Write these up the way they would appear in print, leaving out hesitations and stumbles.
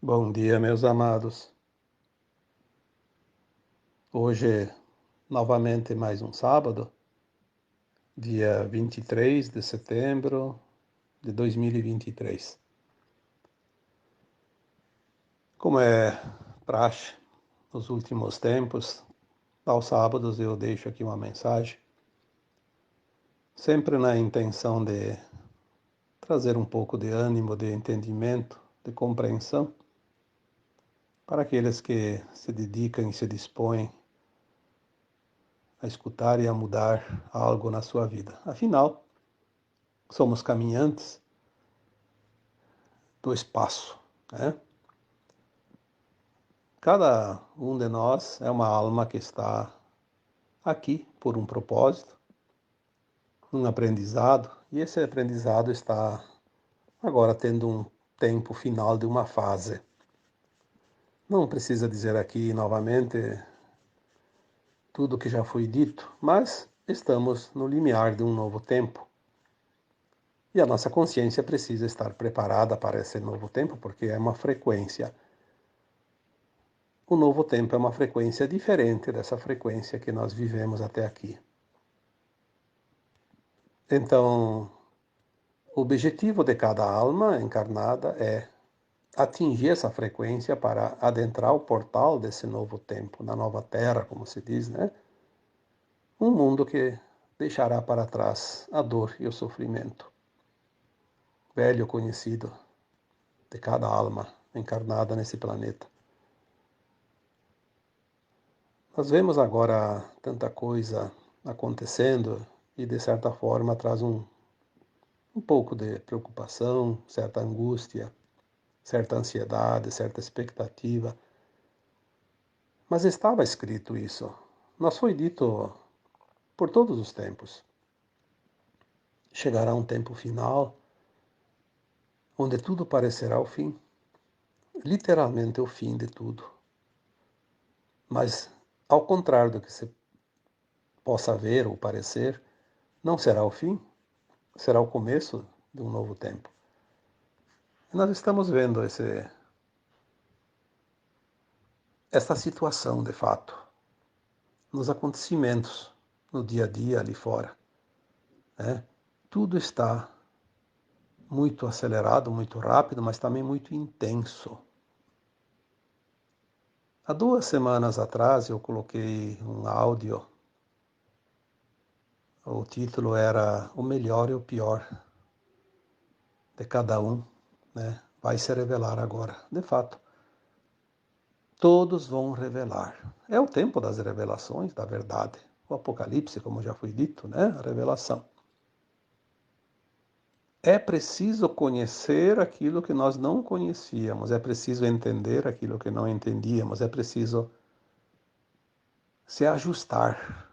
Bom dia, meus amados. Hoje, novamente, mais um sábado, dia 23 de setembro de 2023. Como é praxe nos últimos tempos, aos sábados eu deixo aqui uma mensagem, sempre na intenção de trazer um pouco de ânimo, de entendimento, de compreensão para aqueles que se dedicam e se dispõem a escutar e a mudar algo na sua vida. Afinal, somos caminhantes do espaço, né? Cada um de nós é uma alma que está aqui por um propósito, um aprendizado, e esse aprendizado está agora tendo um tempo final de uma fase. Não precisa dizer aqui novamente tudo o que já foi dito, mas estamos no limiar de um novo tempo. E a nossa consciência precisa estar preparada para esse novo tempo, porque é uma frequência. O novo tempo é uma frequência diferente dessa frequência que nós vivemos até aqui. Então, o objetivo de cada alma encarnada é atingir essa frequência para adentrar o portal desse novo tempo, na nova terra, como se diz, né? Um mundo que deixará para trás a dor e o sofrimento, velho conhecido de cada alma encarnada nesse planeta. Nós vemos agora tanta coisa acontecendo e, de certa forma, traz um pouco de preocupação, certa angústia, certa ansiedade, certa expectativa. Mas estava escrito isso. Nos foi dito por todos os tempos. Chegará um tempo final onde tudo parecerá o fim, literalmente o fim de tudo. Mas, ao contrário do que se possa ver ou parecer, não será o fim, será o começo de um novo tempo. E nós estamos vendo esta situação, de fato, nos acontecimentos, no dia a dia ali fora, né? Tudo está muito acelerado, muito rápido, mas também muito intenso. Há 2 semanas atrás eu coloquei um áudio, o título era O Melhor e o Pior de Cada Um, né? Vai se revelar agora. De fato, todos vão revelar. É o tempo das revelações, da verdade. O Apocalipse, como já foi dito, né? A revelação. É preciso conhecer aquilo que nós não conhecíamos, é preciso entender aquilo que não entendíamos, é preciso se ajustar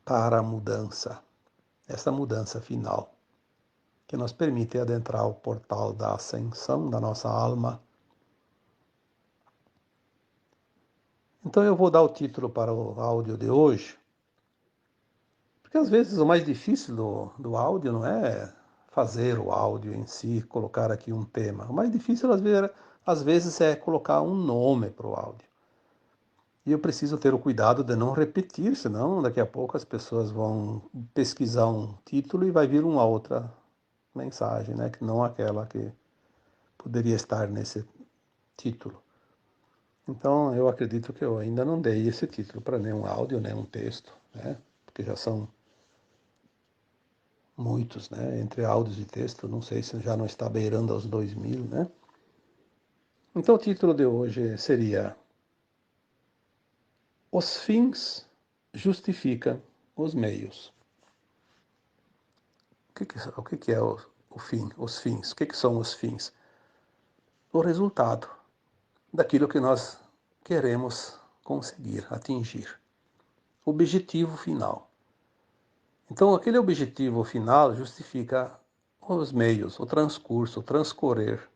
para a mudança, essa mudança final, que nos permite adentrar o portal da ascensão da nossa alma. Então eu vou dar o título para o áudio de hoje, porque às vezes o mais difícil do áudio não é fazer o áudio em si, colocar aqui um tema. O mais difícil às vezes é colocar um nome para o áudio. E eu preciso ter o cuidado de não repetir, senão daqui a pouco as pessoas vão pesquisar um título e vai vir uma outra mensagem, né? Que não aquela que poderia estar nesse título. Então eu acredito que eu ainda não dei esse título para nenhum áudio, nenhum texto, né? Porque já são muitos, né? Entre áudios e texto, não sei se já não está beirando aos 2000, né? Então o título de hoje seria Os fins justificam os meios. O que é o fim? Os fins. O que são os fins? O resultado daquilo que nós queremos conseguir, atingir. Objetivo final. Então, aquele objetivo final justifica os meios, o transcurso, o transcorrer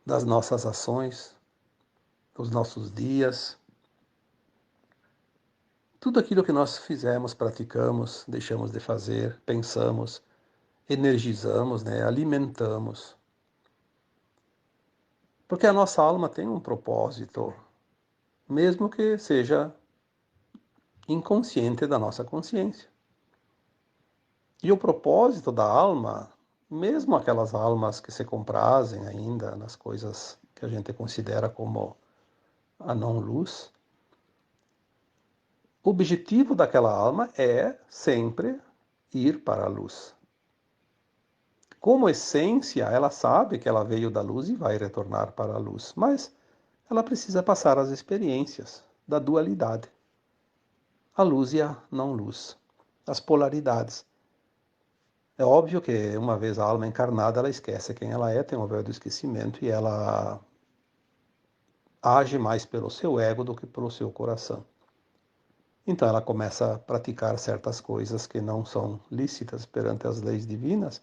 das nossas ações, dos nossos dias, tudo aquilo que nós fizemos, praticamos, deixamos de fazer, pensamos, energizamos, né, alimentamos. Porque a nossa alma tem um propósito, mesmo que seja inconsciente da nossa consciência. E o propósito da alma, mesmo aquelas almas que se comprazem ainda nas coisas que a gente considera como a não-luz, o objetivo daquela alma é sempre ir para a luz. Como essência, ela sabe que ela veio da luz e vai retornar para a luz, mas ela precisa passar as experiências da dualidade, a luz e a não-luz, as polaridades. É óbvio que uma vez a alma encarnada, ela esquece quem ela é, tem o véu do esquecimento e ela age mais pelo seu ego do que pelo seu coração. Então ela começa a praticar certas coisas que não são lícitas perante as leis divinas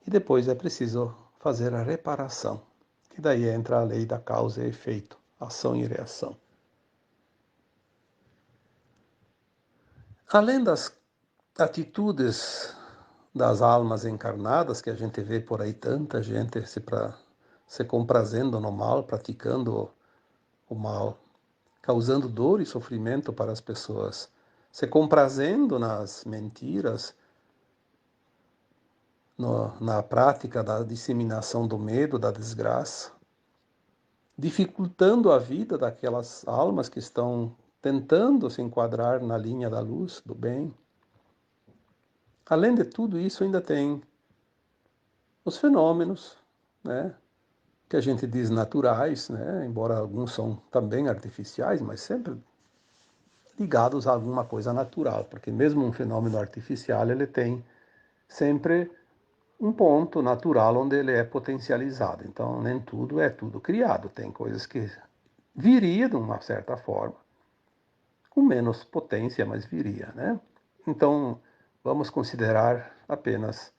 e depois é preciso fazer a reparação, que daí entra a lei da causa e efeito, ação e reação. Além das atitudes das almas encarnadas, que a gente vê por aí tanta gente se comprazendo no mal, praticando o mal, causando dor e sofrimento para as pessoas, se comprazendo nas mentiras, na prática da disseminação do medo, da desgraça, dificultando a vida daquelas almas que estão tentando se enquadrar na linha da luz, do bem. Além de tudo isso, ainda tem os fenômenos, né, que a gente diz naturais, né, embora alguns são também artificiais, mas sempre ligados a alguma coisa natural, porque mesmo um fenômeno artificial, ele tem sempre um ponto natural onde ele é potencializado. Então, nem tudo é tudo criado. Tem coisas que viria de uma certa forma, com menos potência, mas viria, né? Então, vamos considerar apenas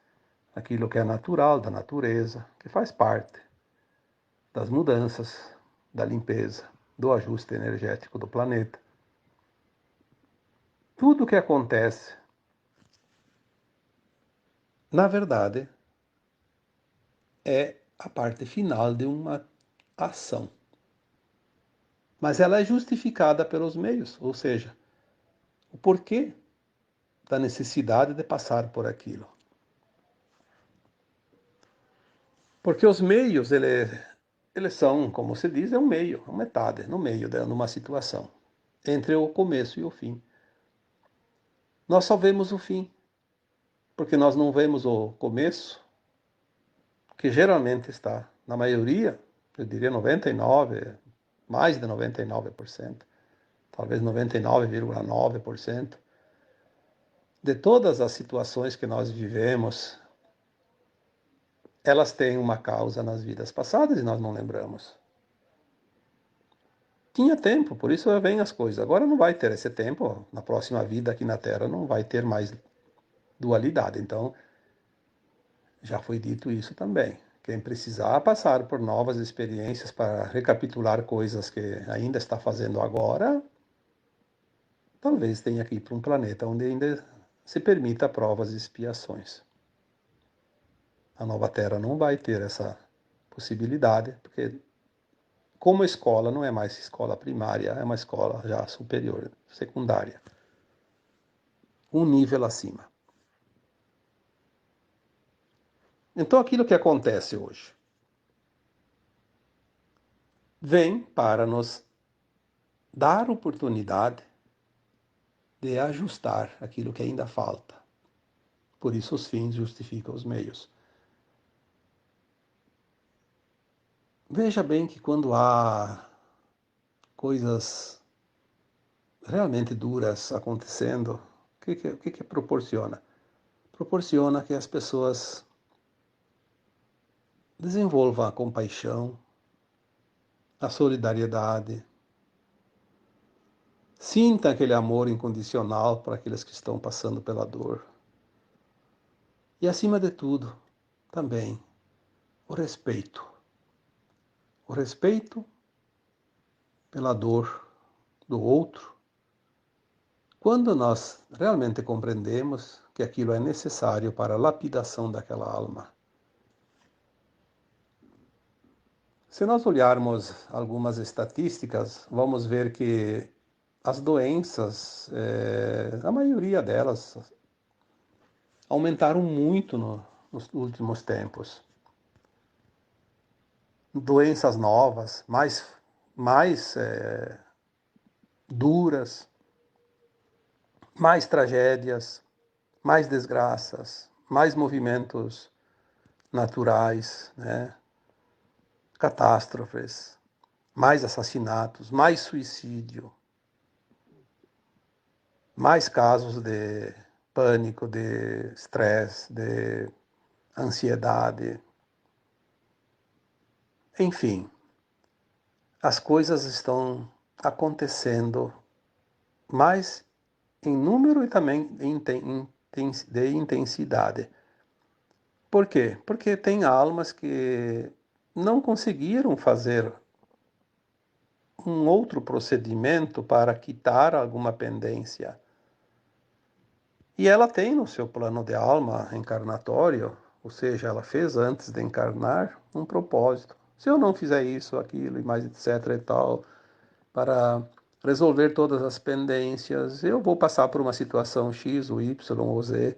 aquilo que é natural da natureza, que faz parte das mudanças, da limpeza, do ajuste energético do planeta. Tudo o que acontece, na verdade, é a parte final de uma ação. Mas ela é justificada pelos meios, ou seja, o porquê da necessidade de passar por aquilo. Porque os meios, eles são, como se diz, é um meio, uma metade, no meio de uma situação, entre o começo e o fim. Nós só vemos o fim, porque nós não vemos o começo, que geralmente está, na maioria, eu diria 99, mais de 99%, talvez 99,9%, de todas as situações que nós vivemos, elas têm uma causa nas vidas passadas e nós não lembramos. Tinha tempo, por isso vem as coisas. Agora não vai ter esse tempo, na próxima vida aqui na Terra não vai ter mais dualidade. Então, já foi dito isso também. Quem precisar passar por novas experiências para recapitular coisas que ainda está fazendo agora, talvez tenha que ir para um planeta onde ainda se permita provas e expiações. A nova Terra não vai ter essa possibilidade, porque como escola não é mais escola primária, é uma escola já superior, secundária, um nível acima. Então aquilo que acontece hoje vem para nos dar oportunidade de ajustar aquilo que ainda falta. Por isso os fins justificam os meios. Veja bem que quando há coisas realmente duras acontecendo, o que proporciona? Proporciona que as pessoas desenvolvam a compaixão, a solidariedade, sinta aquele amor incondicional para aqueles que estão passando pela dor. E acima de tudo, também, o respeito. O respeito pela dor do outro, quando nós realmente compreendemos que aquilo é necessário para a lapidação daquela alma. Se nós olharmos algumas estatísticas, vamos ver que as doenças, a maioria delas, aumentaram muito nos últimos tempos. Doenças novas, mais duras, mais tragédias, mais desgraças, mais movimentos naturais, né? Catástrofes, mais assassinatos, mais suicídio, mais casos de pânico, de estresse, de ansiedade. Enfim, as coisas estão acontecendo mais em número e também de intensidade. Por quê? Porque tem almas que não conseguiram fazer um outro procedimento para quitar alguma pendência. E ela tem no seu plano de alma encarnatório, ou seja, ela fez antes de encarnar um propósito. Se eu não fizer isso, aquilo e mais etc e tal, para resolver todas as pendências, eu vou passar por uma situação X, ou Y ou Z,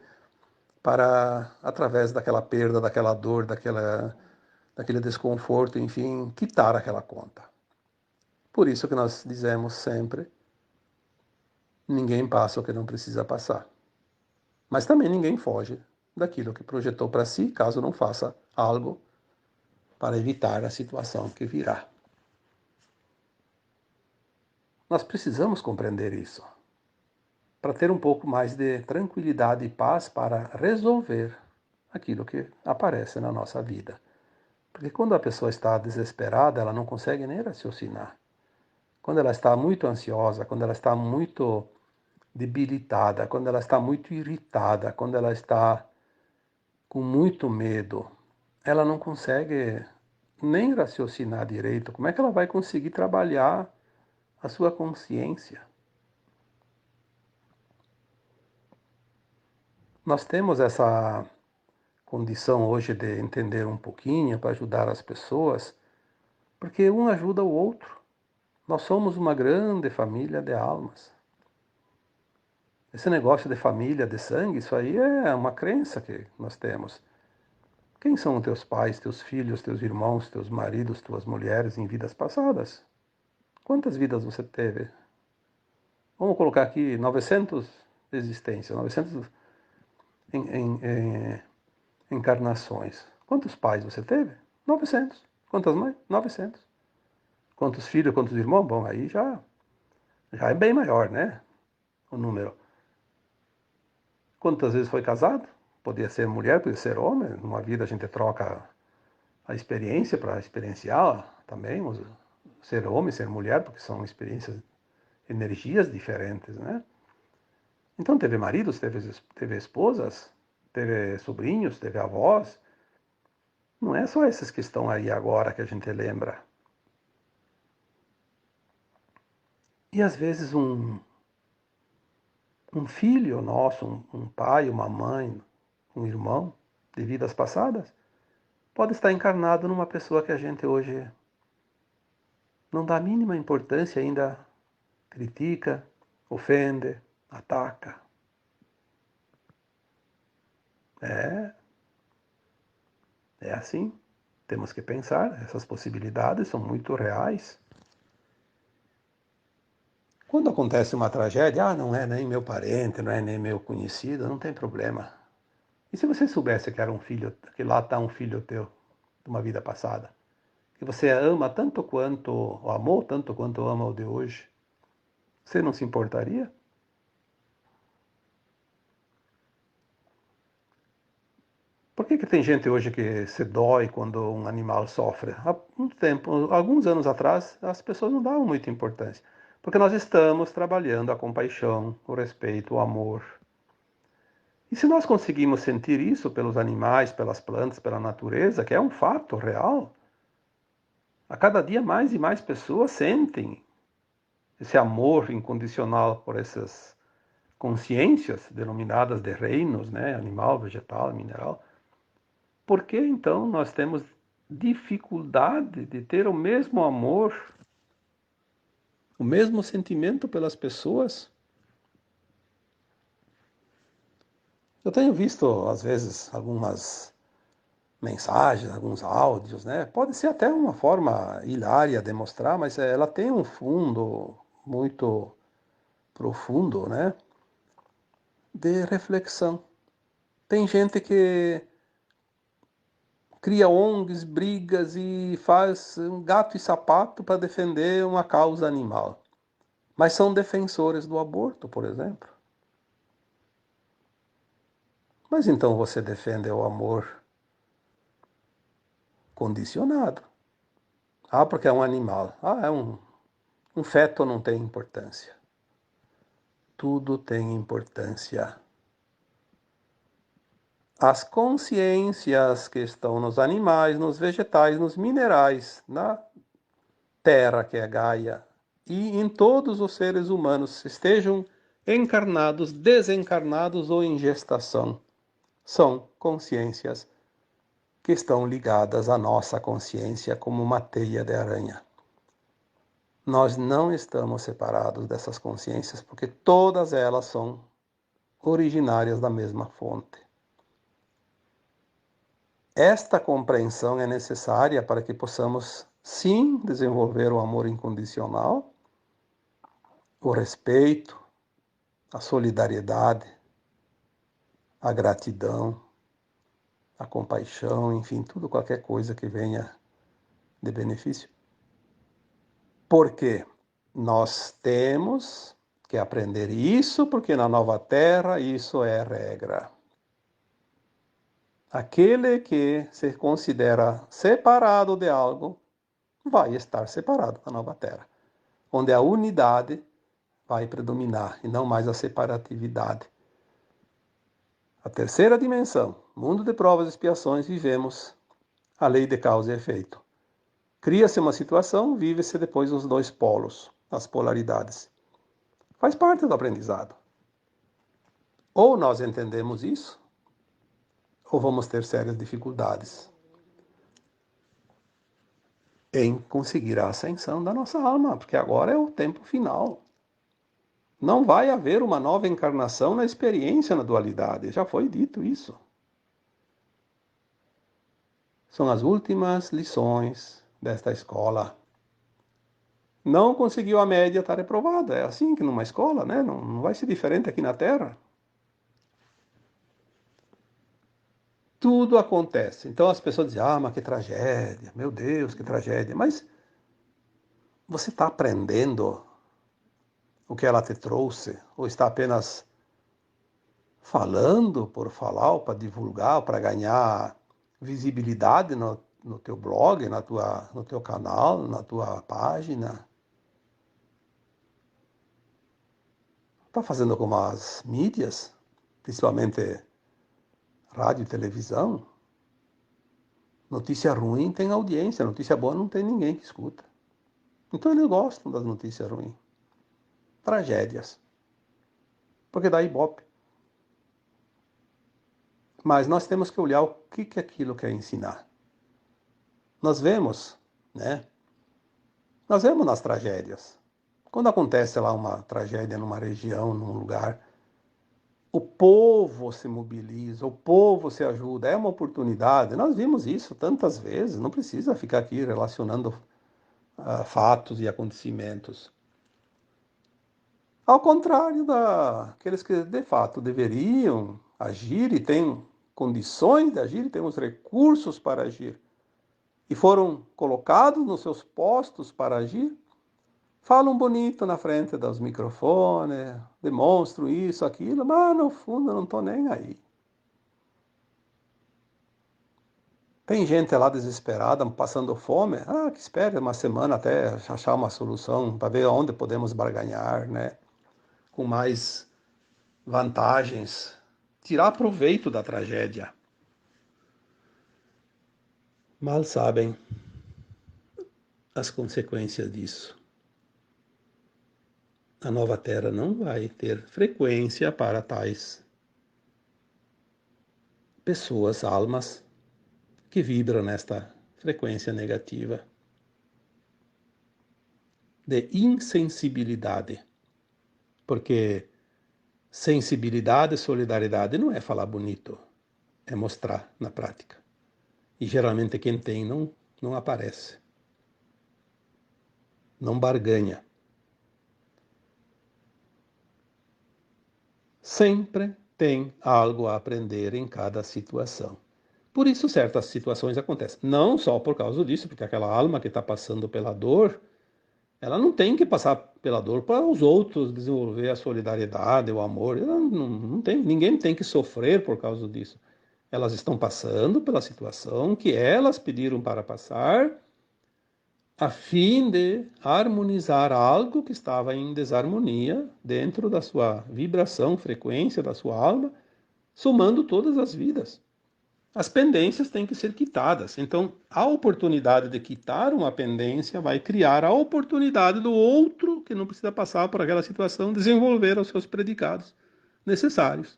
para, através daquela perda, daquela dor, daquele desconforto, enfim, quitar aquela conta. Por isso que nós dizemos sempre, ninguém passa o que não precisa passar. Mas também ninguém foge daquilo que projetou para si, caso não faça algo para evitar a situação que virá. Nós precisamos compreender isso, para ter um pouco mais de tranquilidade e paz para resolver aquilo que aparece na nossa vida. Porque quando a pessoa está desesperada, ela não consegue nem raciocinar. Quando ela está muito ansiosa, quando ela está muito debilitada, quando ela está muito irritada, quando ela está com muito medo, ela não consegue nem raciocinar direito. Como é que ela vai conseguir trabalhar a sua consciência? Nós temos essa condição hoje de entender um pouquinho para ajudar as pessoas, porque um ajuda o outro. Nós somos uma grande família de almas. Esse negócio de família, de sangue, isso aí é uma crença que nós temos. Quem são teus pais, teus filhos, teus irmãos, teus maridos, tuas mulheres em vidas passadas? Quantas vidas você teve? Vamos colocar aqui 900 existências, 900 em, em, em, encarnações. Quantos pais você teve? 900. Quantas mães? 900. Quantos filhos, quantos irmãos? Bom, aí já é bem maior, né? O número. Quantas vezes foi casado? Podia ser mulher, podia ser homem. Numa vida a gente troca a experiência para experienciar também, ser homem, ser mulher, porque são experiências, energias diferentes, né? Então teve maridos, teve esposas, teve sobrinhos, teve avós. Não é só esses que estão aí agora que a gente lembra. E às vezes um filho nosso, um pai, uma mãe, um irmão de vidas passadas, pode estar encarnado numa pessoa que a gente hoje não dá a mínima importância, ainda critica, ofende, ataca. É, é assim. Temos que pensar, essas possibilidades são muito reais. Quando acontece uma tragédia, não é nem meu parente, não é nem meu conhecido, não tem problema. E se você soubesse que era um filho, que lá está um filho teu, de uma vida passada, que você ama tanto quanto, ou amou tanto quanto ama o de hoje, você não se importaria? Por que tem gente hoje que se dói quando um animal sofre? Há um tempo, alguns anos atrás, as pessoas não davam muita importância. Porque nós estamos trabalhando a compaixão, o respeito, o amor. E se nós conseguimos sentir isso pelos animais, pelas plantas, pela natureza, que é um fato real, a cada dia mais e mais pessoas sentem esse amor incondicional por essas consciências denominadas de reinos, né? Animal, vegetal, mineral. Por que então nós temos dificuldade de ter o mesmo amor, o mesmo sentimento pelas pessoas. Eu tenho visto, às vezes, algumas mensagens, alguns áudios, né? Pode ser até uma forma hilária de mostrar, mas ela tem um fundo muito profundo, né? De reflexão. Tem gente que cria ONGs, brigas e faz um gato e sapato para defender uma causa animal. Mas são defensores do aborto, por exemplo. Mas então você defende o amor condicionado. Ah, porque é um animal. Ah, um feto não tem importância. Tudo tem importância. As consciências que estão nos animais, nos vegetais, nos minerais, na terra que é Gaia, e em todos os seres humanos, estejam encarnados, desencarnados ou em gestação, são consciências que estão ligadas à nossa consciência como uma teia de aranha. Nós não estamos separados dessas consciências porque todas elas são originárias da mesma fonte. Esta compreensão é necessária para que possamos, sim, desenvolver o amor incondicional, o respeito, a solidariedade, a gratidão, a compaixão, enfim, tudo, qualquer coisa que venha de benefício. Porque nós temos que aprender isso, porque na nova terra isso é regra. Aquele que se considera separado de algo vai estar separado na nova terra, onde a unidade vai predominar e não mais a separatividade. A terceira dimensão, mundo de provas e expiações, vivemos a lei de causa e efeito. Cria-se uma situação, vive-se depois os dois polos, as polaridades. Faz parte do aprendizado. Ou nós entendemos isso, ou vamos ter sérias dificuldades em conseguir a ascensão da nossa alma, porque agora é o tempo final. Não vai haver uma nova encarnação na experiência na dualidade, já foi dito isso. São as últimas lições desta escola. Não conseguiu a média, está reprovado. É assim que numa escola, né? Não vai ser diferente aqui na Terra. Tudo acontece. Então as pessoas dizem, ah, mas que tragédia, meu Deus, que tragédia. Mas você está aprendendo o que ela te trouxe? Ou está apenas falando por falar, ou para divulgar, ou para ganhar visibilidade no teu blog, no teu canal, na tua página? Está fazendo como as mídias, principalmente rádio e televisão? Notícia ruim tem audiência, notícia boa não tem ninguém que escuta. Então eles gostam das notícias ruins. Tragédias. Porque dá ibope. Mas nós temos que olhar o que aquilo quer ensinar. Nós vemos, né? Nós vemos nas tragédias. Quando acontece lá uma tragédia numa região, num lugar, o povo se mobiliza, o povo se ajuda, é uma oportunidade. Nós vimos isso tantas vezes, não precisa ficar aqui relacionando fatos e acontecimentos. Ao contrário daqueles que de fato deveriam agir e têm condições de agir, e têm os recursos para agir, e foram colocados nos seus postos para agir, falam bonito na frente dos microfones, demonstram isso, aquilo, mas no fundo eu não estou nem aí. Tem gente lá desesperada, passando fome, que espere uma semana até achar uma solução, para ver onde podemos barganhar, né? Com mais vantagens, tirar proveito da tragédia. Mal sabem as consequências disso. A nova Terra não vai ter frequência para tais pessoas, almas, que vibram nesta frequência negativa, de insensibilidade. Porque sensibilidade e solidariedade não é falar bonito, é mostrar na prática. E geralmente quem tem não aparece, não barganha. Sempre tem algo a aprender em cada situação. Por isso certas situações acontecem. Não só por causa disso, porque aquela alma que está passando pela dor, ela não tem que passar pela dor para os outros desenvolver a solidariedade, o amor. Ela não tem, ninguém tem que sofrer por causa disso. Elas estão passando pela situação que elas pediram para passar, a fim de harmonizar algo que estava em desarmonia dentro da sua vibração, frequência da sua alma, somando todas as vidas. As pendências têm que ser quitadas. Então, a oportunidade de quitar uma pendência vai criar a oportunidade do outro, que não precisa passar por aquela situação, desenvolver os seus predicados necessários.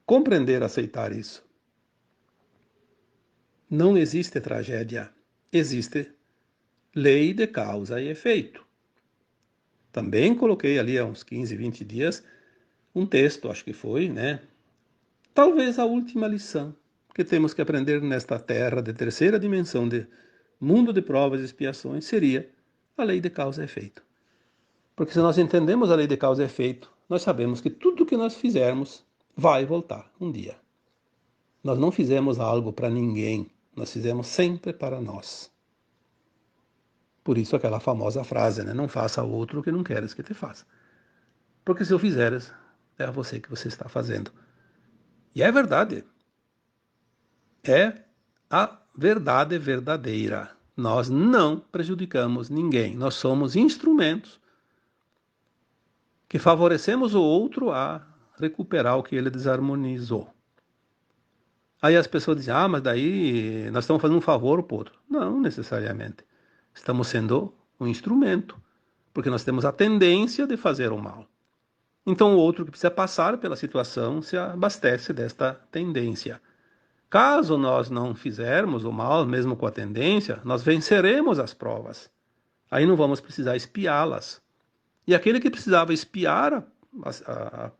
Compreender, aceitar isso. Não existe tragédia, existe lei de causa e efeito. Também coloquei ali há uns 15, 20 dias um texto, acho que foi, né? Talvez a última lição que temos que aprender nesta terra de terceira dimensão, de mundo de provas e expiações, seria a lei de causa e efeito. Porque se nós entendemos a lei de causa e efeito, nós sabemos que tudo que nós fizermos vai voltar um dia. Nós não fizemos algo para ninguém, nós fizemos sempre para nós. Por isso aquela famosa frase, né? Não faça ao outro o que não queres que te faça. Porque se eu fizeres, é a você que você está fazendo. E é verdade. É a verdade verdadeira. Nós não prejudicamos ninguém. Nós somos instrumentos que favorecemos o outro a recuperar o que ele desarmonizou. Aí as pessoas dizem, mas daí nós estamos fazendo um favor para o outro. Não necessariamente. Estamos sendo um instrumento, porque nós temos a tendência de fazer o mal. Então o outro que precisa passar pela situação se abastece desta tendência. Caso nós não fizermos o mal, mesmo com a tendência, nós venceremos as provas. Aí não vamos precisar espiá-las. E aquele que precisava espiar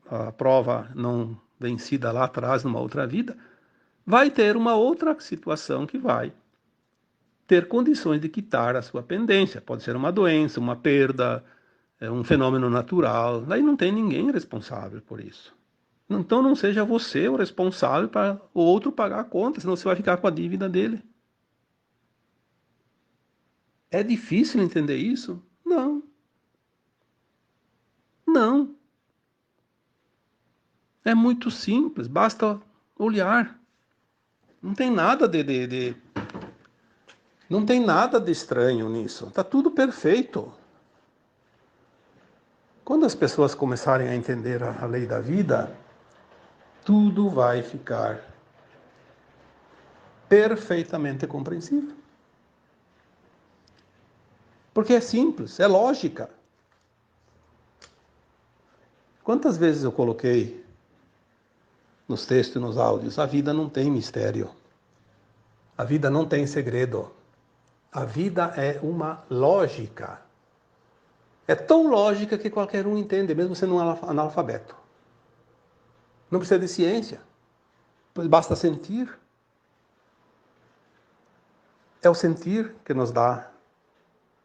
a prova não vencida lá atrás, numa outra vida, vai ter uma outra situação que vai ter condições de quitar a sua pendência. Pode ser uma doença, uma perda, um fenômeno natural. Aí não tem ninguém responsável por isso. Então não seja você o responsável para o outro pagar a conta, senão você vai ficar com a dívida dele. É difícil entender isso? Não. Não. É muito simples, basta olhar. Não tem nada não tem nada de estranho nisso. Está tudo perfeito. Quando as pessoas começarem a entender a lei da vida, tudo vai ficar perfeitamente compreensível. Porque é simples, é lógica. Quantas vezes eu coloquei nos textos e nos áudios, a vida não tem mistério. A vida não tem segredo. A vida é uma lógica. É tão lógica que qualquer um entende, mesmo sendo um analfabeto. Não precisa de ciência. Basta sentir. É o sentir que nos dá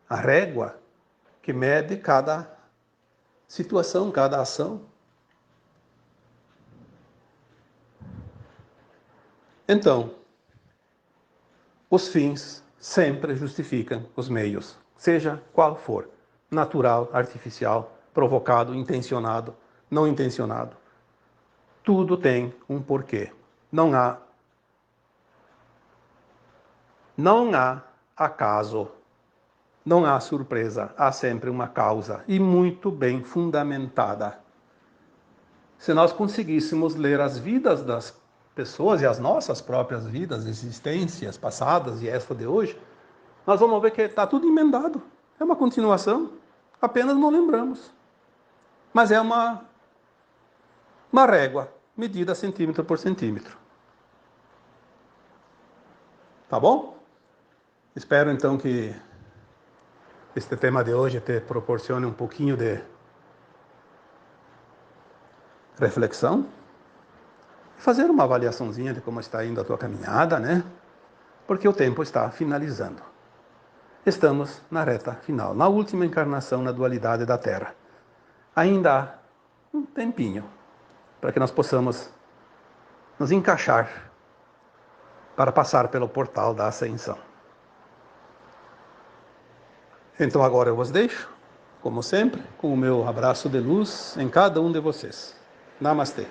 a régua que mede cada situação, cada ação. Então, os fins sempre justificam os meios, seja qual for, natural, artificial, provocado, intencionado, não intencionado. Tudo tem um porquê. Não há acaso, não há surpresa, há sempre uma causa e muito bem fundamentada. Se nós conseguíssemos ler as vidas das pessoas e as nossas próprias vidas, existências passadas e esta de hoje, nós vamos ver que está tudo emendado. É uma continuação, apenas não lembramos. Mas é uma régua, medida centímetro por centímetro. Tá bom? Espero então que este tema de hoje te proporcione um pouquinho de reflexão e fazer uma avaliaçãozinha de como está indo a tua caminhada, né? Porque o tempo está finalizando. Estamos na reta final, na última encarnação na dualidade da Terra. Ainda há um tempinho para que nós possamos nos encaixar para passar pelo portal da ascensão. Então agora eu vos deixo, como sempre, com o meu abraço de luz em cada um de vocês. Namastê.